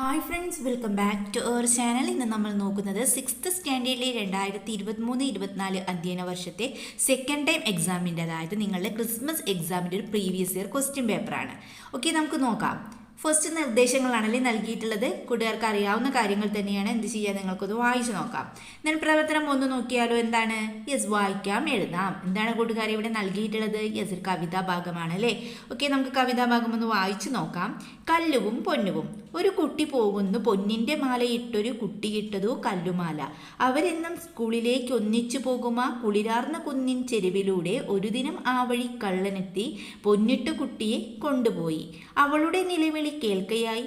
Hi friends, welcome back to our channel. ഇന്ന് നമ്മൾ നോക്കുന്നത് 6th സ്റ്റാൻഡേർഡിലെ 2023-24 അധ്യയന വർഷത്തെ സെക്കൻഡ് ടൈം എക്സാമിൻ്റെ, അതായത് നിങ്ങളുടെ ക്രിസ്മസ് എക്സാമിൻ്റെ ഒരു പ്രീവിയസ് ഇയർ ക്വസ്റ്റ്യൻ പേപ്പറാണ്. ഓക്കെ, നമുക്ക് നോക്കാം. ഫസ്റ്റ് നിർദ്ദേശങ്ങളാണല്ലേ നൽകിയിട്ടുള്ളത്. കൂട്ടുകാർക്ക് അറിയാവുന്ന കാര്യങ്ങൾ തന്നെയാണ്. എന്ത് ചെയ്യുക, നിങ്ങൾക്കൊന്ന് വായിച്ചു നോക്കാം. ഞാൻ പ്രവർത്തനം ഒന്ന് നോക്കിയാലോ. എന്താണ്? യെസ്, വായിക്കാം, എഴുതാം. എന്താണ് കൂട്ടുകാർ ഇവിടെ നൽകിയിട്ടുള്ളത്? യെസ്, ഒരു കവിതാ ഭാഗമാണ് അല്ലേ. ഓക്കെ, നമുക്ക് കവിതാ ഭാഗം ഒന്ന് വായിച്ചു നോക്കാം. കല്ലുവും പൊന്നുവും. ഒരു കുട്ടി പോകുന്നു, പൊന്നിൻ്റെ മാലയിട്ടൊരു കുട്ടിയിട്ടതു കല്ലുമാല. അവരെന്നും സ്കൂളിലേക്ക് ഒന്നിച്ചു പോകുമാ കുളിരാർന്ന കുന്നിൻ ചെരുവിലൂടെ. ഒരു ദിനം ആ വഴി കള്ളനെത്തി പൊന്നിട്ട കുട്ടിയെ കൊണ്ടുപോയി. അവളുടെ നിലവിളി കേൾക്കയായി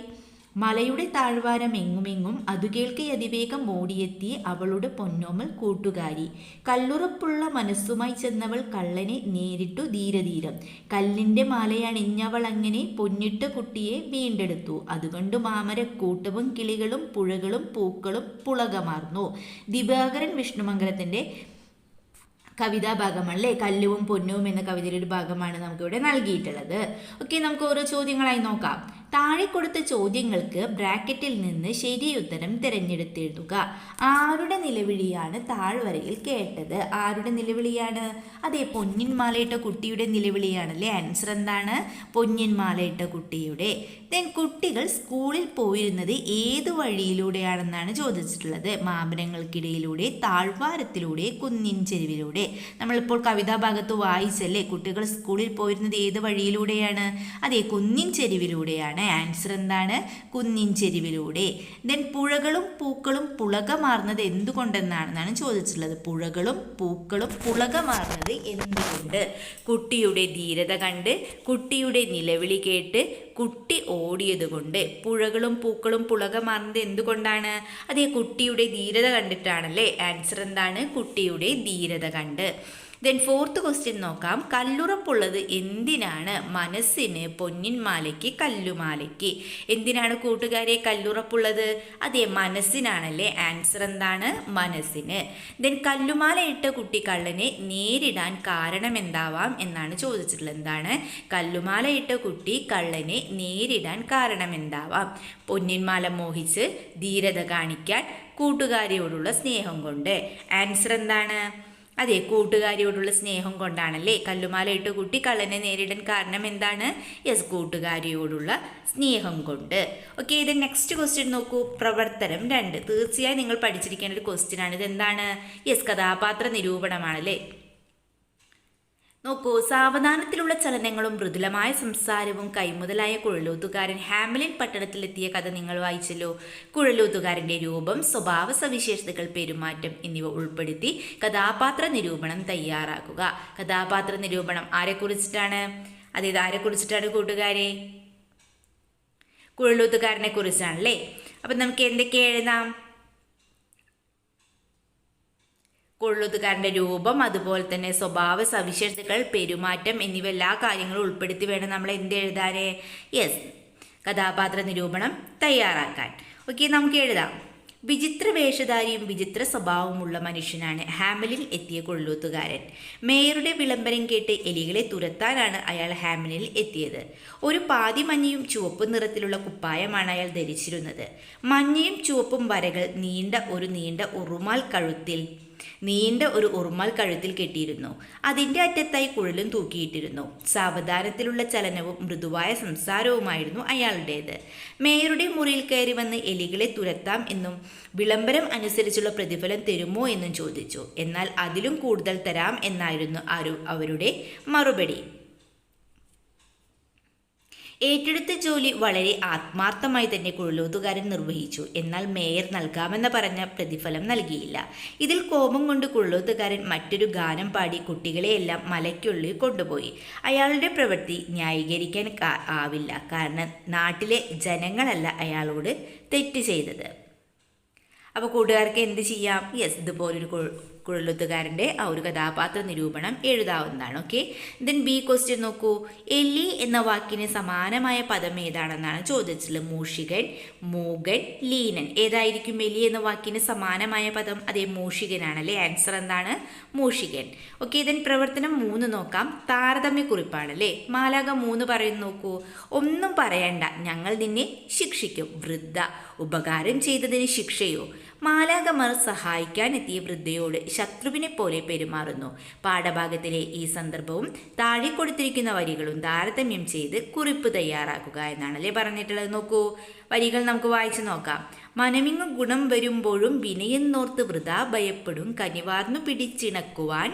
മലയുടെ താഴ്വാരം എങ്ങുമെങ്ങും. അതു കേൾക്കെ അതിവേഗം ഓടിയെത്തി അവളുടെ പൊന്നോമൽ കൂട്ടുകാരി. കല്ലുറപ്പുള്ള മനസ്സുമായി ചെന്നവൾ കള്ളനെ നേരിട്ടു ധീരധീരം. കല്ലിൻ്റെ മാലയണിഞ്ഞവൾ അങ്ങനെ പൊന്നിട്ട കുട്ടിയെ വീണ്ടെടുത്തു. അതുകൊണ്ട് മാമരക്കൂട്ടവും കിളികളും പുഴകളും പൂക്കളും പുളകമാർന്നു. ദിവാകരൻ വിഷ്ണുമംഗലത്തിൻ്റെ കവിതാ ഭാഗമല്ലേ. കല്ലുവും പൊന്നവും എന്ന കവിതയുടെ ഒരു ഭാഗമാണ് നമുക്കിവിടെ നൽകിയിട്ടുള്ളത്. ഓക്കെ, നമുക്ക് ഓരോ ചോദ്യങ്ങളായി നോക്കാം. താഴെ കൊടുത്ത ചോദ്യങ്ങൾക്ക് ബ്രാക്കറ്റിൽ നിന്ന് ശരിയുത്തരം തിരഞ്ഞെടുത്തെഴുതുക. ആരുടെ നിലവിളിയാണ് താഴ്വരയിൽ കേട്ടത്? ആരുടെ നിലവിളിയാണ്? അതെ, പൊന്നിൻ മാലയിട്ട കുട്ടിയുടെ നിലവിളിയാണല്ലേ. ആൻസർ എന്താണ്? പൊന്നിൻ മാലയിട്ട കുട്ടിയുടെ. ദെൻ കുട്ടികൾ സ്കൂളിൽ പോയിരുന്നത് ഏത് വഴിയിലൂടെയാണെന്നാണ് ചോദിച്ചിട്ടുള്ളത്. മാമരങ്ങൾക്കിടയിലൂടെ, താഴ്വാരത്തിലൂടെ, കുന്നിൻ ചെരുവിലൂടെ. നമ്മളിപ്പോൾ കവിതാ ഭാഗത്ത് വായിച്ചല്ലേ, കുട്ടികൾ സ്കൂളിൽ പോയിരുന്നത് ഏത് വഴിയിലൂടെയാണ്? അതെ, കുന്നിൻ ചെരുവിലൂടെയാണ്. ആൻസർ എന്താണ്? കുന്നിൻ ചെരുവിലൂടെ. ദെൻ പുഴകളും പൂക്കളും പുളകമാർന്നത് എന്തുകൊണ്ടെന്നാണെന്നാണ് ചോദിച്ചിട്ടുള്ളത്. പുഴകളും പൂക്കളും പുളകമാർന്നത് എന്തുകൊണ്ട്? കുട്ടിയുടെ ധീരത കണ്ട്, കുട്ടിയുടെ നിലവിളി കേട്ട്, കുട്ടി ഓടിയത് കൊണ്ട്. പുഴകളും പൂക്കളും പുളകമാർന്നത് എന്തുകൊണ്ടാണ്? അതേ, കുട്ടിയുടെ ധീരത കണ്ടിട്ടാണല്ലേ. ആൻസർ എന്താണ്? കുട്ടിയുടെ ധീരത കണ്ട്. ദെൻ ഫോർത്ത് ക്വസ്റ്റ്യൻ നോക്കാം. കല്ലുറപ്പുള്ളത് എന്തിനാണ്? മനസ്സിന്, പൊന്നിൻ മാലയ്ക്ക്, കല്ലുമാലയ്ക്ക്. എന്തിനാണ് കൂട്ടുകാരെ കല്ലുറപ്പുള്ളത്? അതെ, മനസ്സിനാണല്ലേ. ആൻസർ എന്താണ്? മനസ്സിന്. ദെൻ കല്ലുമാല ഇട്ട കുട്ടി കള്ളനെ നേരിടാൻ കാരണം എന്താവാം എന്നാണ് ചോദിച്ചിട്ടുള്ളത്. എന്താണ്? കല്ലുമാല ഇട്ട കുട്ടി കള്ളനെ നേരിടാൻ കാരണം എന്താവാം? പൊന്നിൻമാല മോഹിച്ച് ധീരത കാണിക്കാൻ, കൂട്ടുകാരിയോടുള്ള സ്നേഹം കൊണ്ട്. ആൻസർ എന്താണ്? അതെ, കൂട്ടുകാരിയോടുള്ള സ്നേഹം കൊണ്ടാണല്ലേ. കല്ലുമാല ഇട്ട കുട്ടി കള്ളനെ നേരിടാൻ കാരണം എന്താണ്? യെസ്, കൂട്ടുകാരിയോടുള്ള സ്നേഹം കൊണ്ട്. ഓക്കെ, ഇത് നെക്സ്റ്റ് ക്വസ്റ്റ്യൻ നോക്കൂ. പ്രവർത്തനം 2. തീർച്ചയായും നിങ്ങൾ പഠിച്ചിരിക്കേണ്ട ഒരു ക്വസ്റ്റ്യൻ ആണ്. ഇതെന്താണ്? യെസ്, കഥാപാത്ര നിരൂപണമാണല്ലേ. നോക്കൂ, സാവധാനത്തിലുള്ള ചലനങ്ങളും മൃദുലമായ സംസാരവും കൈമുതലായ കുഴലൂത്തുകാരൻ ഹാമിലിൻ പട്ടണത്തിലെത്തിയ കഥ നിങ്ങൾ വായിച്ചല്ലോ. കുഴലൂത്തുകാരൻ്റെ രൂപം, സ്വഭാവ സവിശേഷതകൾ, പെരുമാറ്റം എന്നിവ ഉൾപ്പെടുത്തി കഥാപാത്ര നിരൂപണം തയ്യാറാക്കുക. കഥാപാത്ര നിരൂപണം ആരെക്കുറിച്ചിട്ടാണ്? അതായത് ആരെക്കുറിച്ചിട്ടാണ് കൂട്ടുകാരെ? കുഴലൂത്തുകാരനെ കുറിച്ചാണല്ലേ. അപ്പം നമുക്ക് എന്തൊക്കെ എഴുതാം? കുഴലൂത്തുകാരൻ്റെ രൂപം, അതുപോലെ തന്നെ സ്വഭാവ സവിശേഷതകൾ, പെരുമാറ്റം എന്നിവ എല്ലാ കാര്യങ്ങളും ഉൾപ്പെടുത്തി വേണം നമ്മൾ എന്ത് എഴുതാൻ? യെസ്, കഥാപാത്ര നിരൂപണം തയ്യാറാക്കാൻ. ഓക്കെ, നമുക്ക് എഴുതാം. വിചിത്ര വേഷധാരിയും വിചിത്ര സ്വഭാവമുള്ള മനുഷ്യനാണ് ഹാമിലിൽ എത്തിയ കുഴലൂത്തുകാരൻ. മേയറുടെ വിളംബരം കേട്ട് എലികളെ തുരത്താനാണ് അയാൾ ഹാമിലിൽ എത്തിയത്. ഒരു പാതി മഞ്ഞയും ചുവപ്പും നിറത്തിലുള്ള കുപ്പായമാണ് അയാൾ ധരിച്ചിരുന്നത്. മഞ്ഞയും ചുവപ്പും വരകൾ നീണ്ട ഒരു ഉറുമാൽ കഴുത്തിൽ കെട്ടിയിരുന്നു. അതിൻ്റെ അറ്റത്തായി കുഴലും തൂക്കിയിട്ടിരുന്നു. സാവധാനത്തിലുള്ള ചലനവും മൃദുവായ സംസാരവുമായിരുന്നു അയാളുടേത്. മേയറുടെ മുറിയിൽ കയറി വന്ന് എലികളെ തുരത്താം എന്നും വിളംബരം അനുസരിച്ചുള്ള പ്രതിഫലം തരുമോ എന്നും ചോദിച്ചു. എന്നാൽ അതിലും കൂടുതൽ തരാം എന്നായിരുന്നു അവരുടെ മറുപടി. ഏറ്റെടുത്ത ജോലി വളരെ ആത്മാർത്ഥമായി തന്നെ കുഴലൂത്തുകാരൻ നിർവഹിച്ചു. എന്നാൽ മേയർ നൽകാമെന്ന് പറഞ്ഞ പ്രതിഫലം നൽകിയില്ല. ഇതിൽ കോപം കൊണ്ട് കുഴലൂത്തുകാരൻ മറ്റൊരു ഗാനം പാടി കുട്ടികളെയെല്ലാം മലയ്ക്കുള്ളിൽ കൊണ്ടുപോയി. അയാളുടെ പ്രവൃത്തി ന്യായീകരിക്കാൻ ആവില്ല. കാരണം നാട്ടിലെ ജനങ്ങളല്ല അയാളോട് തെറ്റ് ചെയ്തത്. അപ്പോൾ കൂട്ടുകാർക്ക് എന്ത് ചെയ്യാം? യെസ്, ഇതുപോലൊരു കുഴലൊത്തുകാരൻ്റെ ആ ഒരു കഥാപാത്ര നിരൂപണം എഴുതാവുന്നതാണ്. ഓക്കെ, ദെൻ ബി ക്വസ്റ്റ്യൻ നോക്കൂ. എലി എന്ന വാക്കിന് സമാനമായ പദം ഏതാണെന്നാണ് ചോദിച്ചിട്ടുള്ളത്. മൂഷികൻ, മൂകൻ, ലീനൻ. ഏതായിരിക്കും എലി എന്ന വാക്കിന് സമാനമായ പദം? അതേ, മൂഷികനാണല്ലേ. ആൻസർ എന്താണ്? മൂഷികൻ. ഓക്കെ, ദെൻ പ്രവർത്തനം 3 നോക്കാം. താരതമ്യക്കുറിപ്പാണല്ലേ. മാലാക 3 പറയുന്നു നോക്കൂ. ഒന്നും പറയണ്ട, ഞങ്ങൾ നിന്നെ ശിക്ഷിക്കും. വൃദ്ധ, ഉപകാരം ചെയ്തതിന് ശിക്ഷയോ? മാലാകമാർ സഹായിക്കാനെത്തിയ വൃദ്ധയോട് ശത്രുവിനെ പോലെ പെരുമാറുന്നു. പാഠഭാഗത്തിലെ ഈ സന്ദർഭവും താഴെ കൊടുത്തിരിക്കുന്ന വരികളും താരതമ്യം ചെയ്ത് കുറിപ്പ് തയ്യാറാക്കുക എന്നാണല്ലേ പറഞ്ഞിട്ടുള്ളത്. നോക്കൂ, വരികൾ നമുക്ക് വായിച്ചു നോക്കാം. മനമിങ്ങു ഗുണം വരുമ്പോഴും വിനയം നോർത്ത് വൃഥാ ഭയപ്പെടും, കനിവാർന്നു പിടിച്ചിണക്കുവാൻ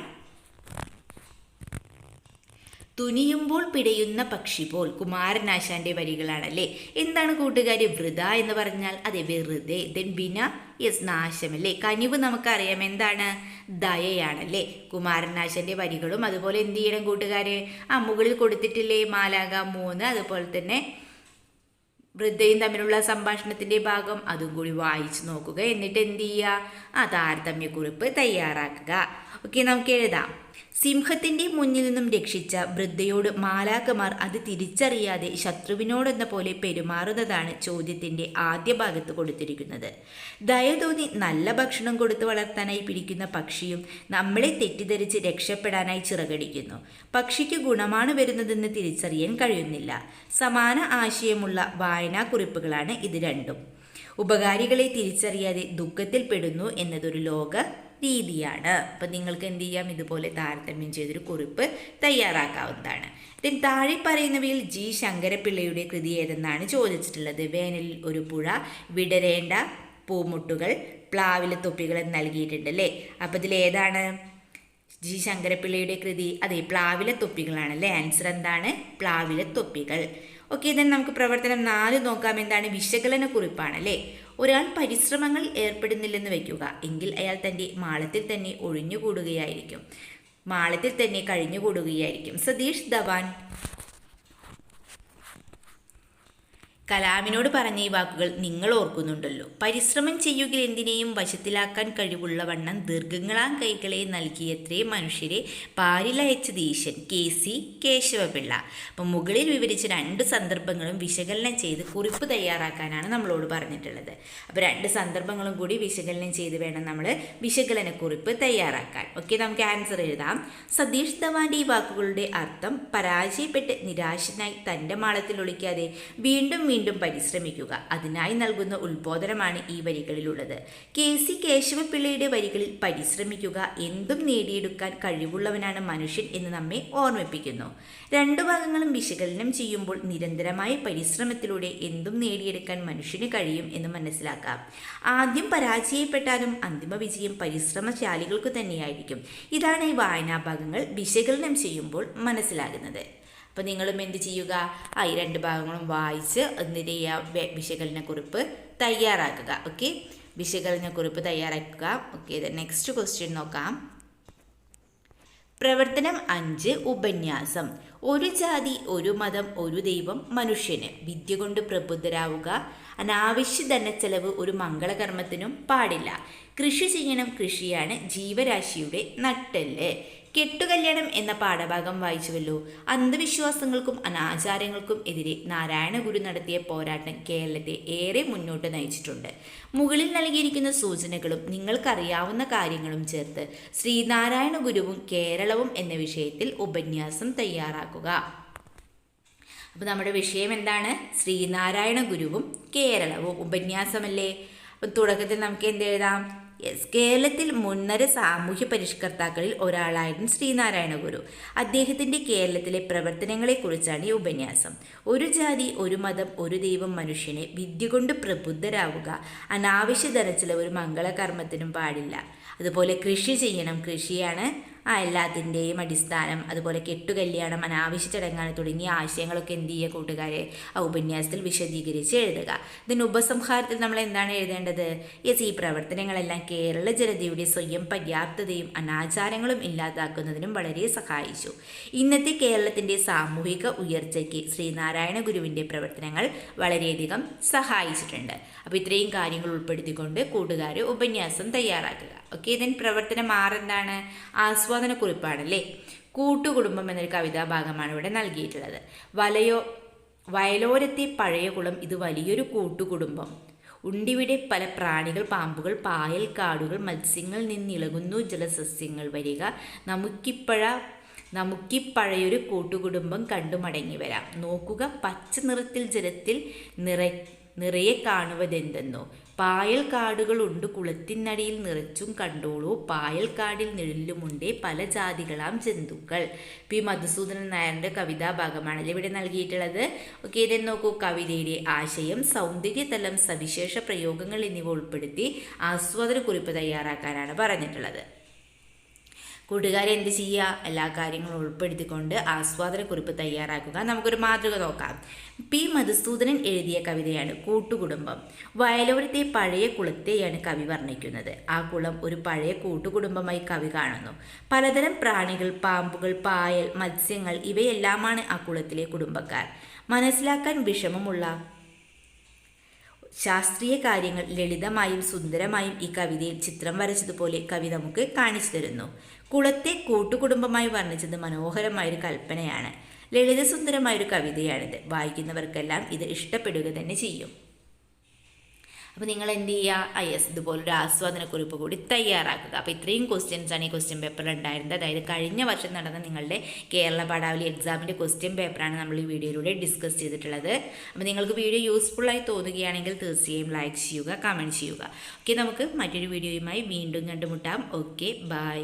തുനിയുമ്പോൾ പിടയുന്ന പക്ഷി പോൽ. കുമാരനാശാന്റെ വരികളാണല്ലേ. എന്താണ് കൂട്ടുകാരി വൃഥ എന്ന് പറഞ്ഞാൽ? അതെ, വെറുതെ. ദെൻ ബിന, യെസ്, നാശമല്ലേ. കനിവ് നമുക്കറിയാം എന്താണ്? ദയയാണല്ലേ. കുമാരനാശാന്റെ വരികളും അതുപോലെ എന്ത് ചെയ്യണം കൂട്ടുകാരെ? മുകളിൽ കൊടുത്തിട്ടില്ലേ മാലാക 3, അതുപോലെ തന്നെ വൃദ്ധയും തമ്മിലുള്ള സംഭാഷണത്തിന്റെ ഭാഗം അതും കൂടി വായിച്ചു നോക്കുക. എന്നിട്ട് എന്ത് ചെയ്യുക? താരതമ്യക്കുറിപ്പ് തയ്യാറാക്കുക. ഓക്കെ, നമുക്ക് എഴുതാം. സിംഹത്തിന്റെ മുന്നിൽ നിന്നും രക്ഷിച്ച വൃദ്ധയോട് മാലാഖമാർ അത് തിരിച്ചറിയാതെ ശത്രുവിനോടെന്ന പോലെ പെരുമാറുന്നതാണ് ചോദ്യത്തിന്റെ ആദ്യ ഭാഗത്ത് കൊടുത്തിരിക്കുന്നത്. ദയ തോന്നി നല്ല ഭക്ഷണം കൊടുത്ത് വളർത്താനായി പിടിക്കുന്ന പക്ഷിയും നമ്മളെ തെറ്റിദ്ധരിച്ച് രക്ഷപ്പെടാനായി ചിറകടിക്കുന്നു. പക്ഷിക്ക് ഗുണമാണ് വരുന്നതെന്ന് തിരിച്ചറിയാൻ കഴിയുന്നില്ല. സമാന ആശയമുള്ള വായനാക്കുറിപ്പുകളാണ് ഇത് രണ്ടും. ഉപകാരികളെ തിരിച്ചറിയാതെ ദുഃഖത്തിൽപ്പെടുന്നു എന്നതൊരു ലോക രീതിയാണ്. അപ്പം നിങ്ങൾക്ക് എന്ത് ചെയ്യാം? ഇതുപോലെ താരതമ്യം ചെയ്തൊരു കുറിപ്പ് തയ്യാറാക്കാവുന്നതാണ്. ദെൻ താഴെ പറയുന്നവയിൽ ജി ശങ്കരപ്പിള്ളയുടെ കൃതി ഏതെന്നാണ് ചോദിച്ചിട്ടുള്ളത്. വേനലിൽ ഒരു പുഴ, വിടരേണ്ട പൂമുട്ടുകൾ, പ്ലാവിലെ തൊപ്പികൾ എന്ന് നൽകിയിട്ടുണ്ട് അല്ലേ. അപ്പം ഇതിലേതാണ് ജി ശങ്കരപ്പിള്ളയുടെ കൃതി? അതെ, പ്ലാവിലെ തൊപ്പികളാണല്ലേ. ആൻസർ എന്താണ്? പ്ലാവിലെ തൊപ്പികൾ. ഓക്കെ, ദെൻ നമുക്ക് പ്രവർത്തനം 4 നോക്കാം. എന്താണ്? വിശകലന കുറിപ്പാണല്ലേ. ഒരാൾ പരിശ്രമങ്ങൾ ഏർപ്പെടുന്നില്ലെന്ന് വയ്ക്കുക, എങ്കിൽ അയാൾ തൻ്റെ മാളത്തിൽ തന്നെ ഒഴിഞ്ഞുകൂടുകയായിരിക്കും, മാളത്തിൽ തന്നെ കഴിഞ്ഞുകൂടുകയായിരിക്കും. സതീഷ് ധവാൻ കലാമിനോട് പറഞ്ഞ ഈ വാക്കുകൾ നിങ്ങൾ ഓർക്കുന്നുണ്ടല്ലോ. പരിശ്രമം ചെയ്യുകിൽ എന്തിനേയും വശത്തിലാക്കാൻ കഴിവുള്ള വണ്ണം ദീർഘങ്ങളാം കൈകളെ നൽകിയത്രേ മനുഷ്യരെ പാരിലയച്ചത് ഈശൻ. KC കേശവപിള്ള. അപ്പം മുകളിൽ വിവരിച്ച 2 സന്ദർഭങ്ങളും വിശകലനം ചെയ്ത് കുറിപ്പ് തയ്യാറാക്കാനാണ് നമ്മളോട് പറഞ്ഞിട്ടുള്ളത്. അപ്പോൾ 2 സന്ദർഭങ്ങളും കൂടി വിശകലനം ചെയ്ത് വേണം നമ്മൾ വിശകലന കുറിപ്പ് തയ്യാറാക്കാൻ. ഓക്കെ, നമുക്ക് ആൻസർ എഴുതാം. സതീഷ് ധവാന്റെ ഈ വാക്കുകളുടെ അർത്ഥം പരാജയപ്പെട്ട് നിരാശനായി തൻ്റെ മാളത്തിൽ ഒളിക്കാതെ വീണ്ടും പരിശ്രമിക്കുക, അതിനായി നൽകുന്ന ഉത്ബോധനമാണ് ഈ വരികളിലുള്ളത്. KC കേശവപിള്ളയുടെ വരികളിൽ പരിശ്രമിക്കുക, എന്തും നേടിയെടുക്കാൻ കഴിവുള്ളവനാണ് മനുഷ്യൻ എന്ന് നമ്മെ ഓർമ്മിപ്പിക്കുന്നു. 2 ഭാഗങ്ങളും വിശകലനം ചെയ്യുമ്പോൾ നിരന്തരമായ പരിശ്രമത്തിലൂടെ എന്തും നേടിയെടുക്കാൻ മനുഷ്യന് കഴിയും എന്ന് മനസ്സിലാക്കാം. ആദ്യം പരാജയപ്പെട്ടാലും അന്തിമ വിജയം പരിശ്രമശാലികൾക്ക് തന്നെയായിരിക്കും. ഇതാണ് ഈ വായനാഭാഗങ്ങൾ വിശകലനം ചെയ്യുമ്പോൾ മനസ്സിലാകുന്നത്. അപ്പോൾ നിങ്ങളും എന്ത് ചെയ്യുക? ഈ 2 ഭാഗങ്ങളും വായിച്ച് എന്നിട്ട് വിശകലനക്കുറിപ്പ് തയ്യാറാക്കുക. ഓക്കെ, വിശകലനക്കുറിപ്പ് തയ്യാറാക്കുക. ഓക്കെ, നെക്സ്റ്റ് ക്വസ്റ്റ്യൻ നോക്കാം. പ്രവർത്തനം 5 ഉപന്യാസം. ഒരു ജാതി, ഒരു മതം, ഒരു ദൈവം മനുഷ്യന്. വിദ്യ കൊണ്ട് പ്രബുദ്ധരാവുക. അനാവശ്യ ധനച്ചെലവ് ഒരു മംഗളകർമ്മത്തിനും പാടില്ല. കൃഷി ചെയ്യണം, കൃഷിയാണ് ജീവരാശിയുടെ നട്ടെല്ല്. കെട്ടുകല്യാണം എന്ന പാഠഭാഗം വായിച്ചുവല്ലോ. അന്ധവിശ്വാസങ്ങൾക്കും അനാചാരങ്ങൾക്കും എതിരെ നാരായണ ഗുരു നടത്തിയ പോരാട്ടം കേരളത്തെ ഏറെ മുന്നോട്ട് നയിച്ചിട്ടുണ്ട്. മുകളിൽ നൽകിയിരിക്കുന്ന സൂചനകളും നിങ്ങൾക്കറിയാവുന്ന കാര്യങ്ങളും ചേർത്ത് ശ്രീനാരായണ ഗുരുവും കേരളവും എന്ന വിഷയത്തിൽ ഉപന്യാസം തയ്യാറാക്കുക. അപ്പോൾ നമ്മുടെ വിഷയം എന്താണ്? ശ്രീനാരായണ ഗുരുവും കേരളവും. ഉപന്യാസമല്ലേ. അപ്പം തുടക്കത്തിൽ നമുക്ക് എന്ത് എഴുതാം? കേരളത്തിൽ മുൻനിര സാമൂഹ്യ പരിഷ്കർത്താക്കളിൽ ഒരാളായിരുന്നു ശ്രീനാരായണ ഗുരു. അദ്ദേഹത്തിൻ്റെ കേരളത്തിലെ പ്രവർത്തനങ്ങളെക്കുറിച്ചാണ് ഈ ഉപന്യാസം. ഒരു ജാതി, ഒരു മതം, ഒരു ദൈവം മനുഷ്യനെ. വിദ്യ കൊണ്ട് പ്രബുദ്ധരാവുക. അനാവശ്യ ധനച്ചിലവ് ഒരു മംഗളകർമ്മത്തിനും പാടില്ല. അതുപോലെ കൃഷി ചെയ്യണം, കൃഷിയാണ് എല്ലാത്തിൻ്റെയും അടിസ്ഥാനം. അതുപോലെ കെട്ടുകല്യാണം അനാവശ്യ ചടങ്ങാണ് തുടങ്ങിയ ആശയങ്ങളൊക്കെ എന്ത് ചെയ്യുക കൂട്ടുകാരെ? ആ ഉപന്യാസത്തിൽ വിശദീകരിച്ച് എഴുതുക. ഇതിന് ഉപസംഹാരത്തിൽ നമ്മൾ എന്താണ് എഴുതേണ്ടത്? ഈ പ്രവർത്തനങ്ങളെല്ലാം കേരള ജനതയുടെ സ്വയം പര്യാപ്തതയും അനാചാരങ്ങളും ഇല്ലാതാക്കുന്നതിനും വളരെ സഹായിച്ചു. ഇന്നത്തെ കേരളത്തിൻ്റെ സാമൂഹിക ഉയർച്ചയ്ക്ക് ശ്രീനാരായണ ഗുരുവിൻ്റെ പ്രവർത്തനങ്ങൾ വളരെയധികം സഹായിച്ചിട്ടുണ്ട്. അപ്പോൾ ഇത്രയും കാര്യങ്ങൾ ഉൾപ്പെടുത്തിക്കൊണ്ട് കൂട്ടുകാർ ഉപന്യാസം തയ്യാറാക്കുക. ഓക്കെ. ദെൻ പ്രവർത്തനം 6 എന്താണ്? ആസ്വാദനക്കുറിപ്പാണല്ലേ. കൂട്ടുകുടുംബം എന്നൊരു കവിതാഭാഗമാണ് ഇവിടെ നൽകിയിട്ടുള്ളത്. വയലോരത്തെ പഴയ കുളം, ഇത് വലിയൊരു കൂട്ടുകുടുംബം. ഉണ്ടിവിടെ പല പ്രാണികൾ, പാമ്പുകൾ, പായൽ കാടുകൾ, മത്സ്യങ്ങൾ നിന്നിളകുന്നു ജലസസ്യങ്ങൾ. വരിക നമുക്കിപ്പഴയൊരു കൂട്ടുകുടുംബം കണ്ടു മടങ്ങി വരാം. നോക്കുക പച്ച നിറത്തിൽ ജലത്തിൽ നിറയെ കാണുവതെന്തെന്നോ. പായൽ കാടുകളുണ്ട് കുളത്തിനടിയിൽ നിറച്ചും കണ്ടോളൂ. പായൽ കാടിൽ നിഴലുമുണ്ടേ പല ജാതികളാം ജന്തുക്കൾ. പി മധുസൂദനൻ നായരുടെ കവിതാഭാഗമാണ് ഇവിടെ നൽകിയിട്ടുള്ളത്. ഓക്കെ. ഇതെന്ന് നോക്കൂ. കവിതയുടെ ആശയം, സൗന്ദര്യതലം, സവിശേഷ പ്രയോഗങ്ങൾ എന്നിവ ഉൾപ്പെടുത്തി ആസ്വാദനക്കുറിപ്പ് തയ്യാറാക്കാനാണ് പറഞ്ഞിട്ടുള്ളത്. കൂട്ടുകാരെ എന്ത് ചെയ്യുക? എല്ലാ കാര്യങ്ങളും ഉൾപ്പെടുത്തിക്കൊണ്ട് ആസ്വാദനക്കുറിപ്പ് തയ്യാറാക്കുക. നമുക്കൊരു മാതൃക നോക്കാം. പി മധുസൂദനൻ എഴുതിയ കവിതയാണ് കൂട്ടുകുടുംബം. വയലോരത്തെ പഴയ കുളത്തെയാണ് കവി വർണ്ണിക്കുന്നത്. ആ കുളം ഒരു പഴയ കൂട്ടുകുടുംബമായി കവി കാണുന്നു. പലതരം പ്രാണികൾ, പാമ്പുകൾ, പായൽ, മത്സ്യങ്ങൾ ഇവയെല്ലാമാണ് ആ കുളത്തിലെ കുടുംബക്കാർ. മനസ്സിലാക്കാൻ വിഷമമുള്ള ശാസ്ത്രീയ കാര്യങ്ങൾ ലളിതമായും സുന്ദരമായും ഈ കവിതയിൽ ചിത്രം വരച്ചതുപോലെ കവി നമുക്ക് കാണിച്ചു തരുന്നു. കുളത്തെ കൂട്ടുകുടുംബമായി വർണ്ണിച്ചത് മനോഹരമായൊരു കൽപ്പനയാണ്. ലളിതസുന്ദരമായൊരു കവിതയാണിത്. വായിക്കുന്നവർക്കെല്ലാം ഇത് ഇഷ്ടപ്പെടുക തന്നെ ചെയ്യും. അപ്പോൾ നിങ്ങൾ എന്ത് ചെയ്യുക? ഇതുപോലൊരു ആസ്വാദനക്കുറിപ്പ് കൂടി തയ്യാറാക്കുക. അപ്പോൾ ഇത്രയും ക്വസ്റ്റ്യൻസ് ആണ് ഈ ക്വസ്റ്റ്യൻ പേപ്പറിൽ ഉണ്ടായിരുന്നത്. അതായത് കഴിഞ്ഞ വർഷം നടന്ന നിങ്ങളുടെ കേരള പാഠാവലി എക്സാമിൻ്റെ ക്വസ്റ്റ്യൻ പേപ്പറാണ് നമ്മൾ ഈ വീഡിയോയിലൂടെ ഡിസ്കസ് ചെയ്തിട്ടുള്ളത്. അപ്പോൾ നിങ്ങൾക്ക് വീഡിയോ യൂസ്ഫുള്ളായി തോന്നുകയാണെങ്കിൽ തീർച്ചയായും ലൈക്ക് ചെയ്യുക, കമൻറ്റ് ചെയ്യുക. ഓക്കെ. നമുക്ക് മറ്റൊരു വീഡിയോയുമായി വീണ്ടും കണ്ടുമുട്ടാം. Okay, by.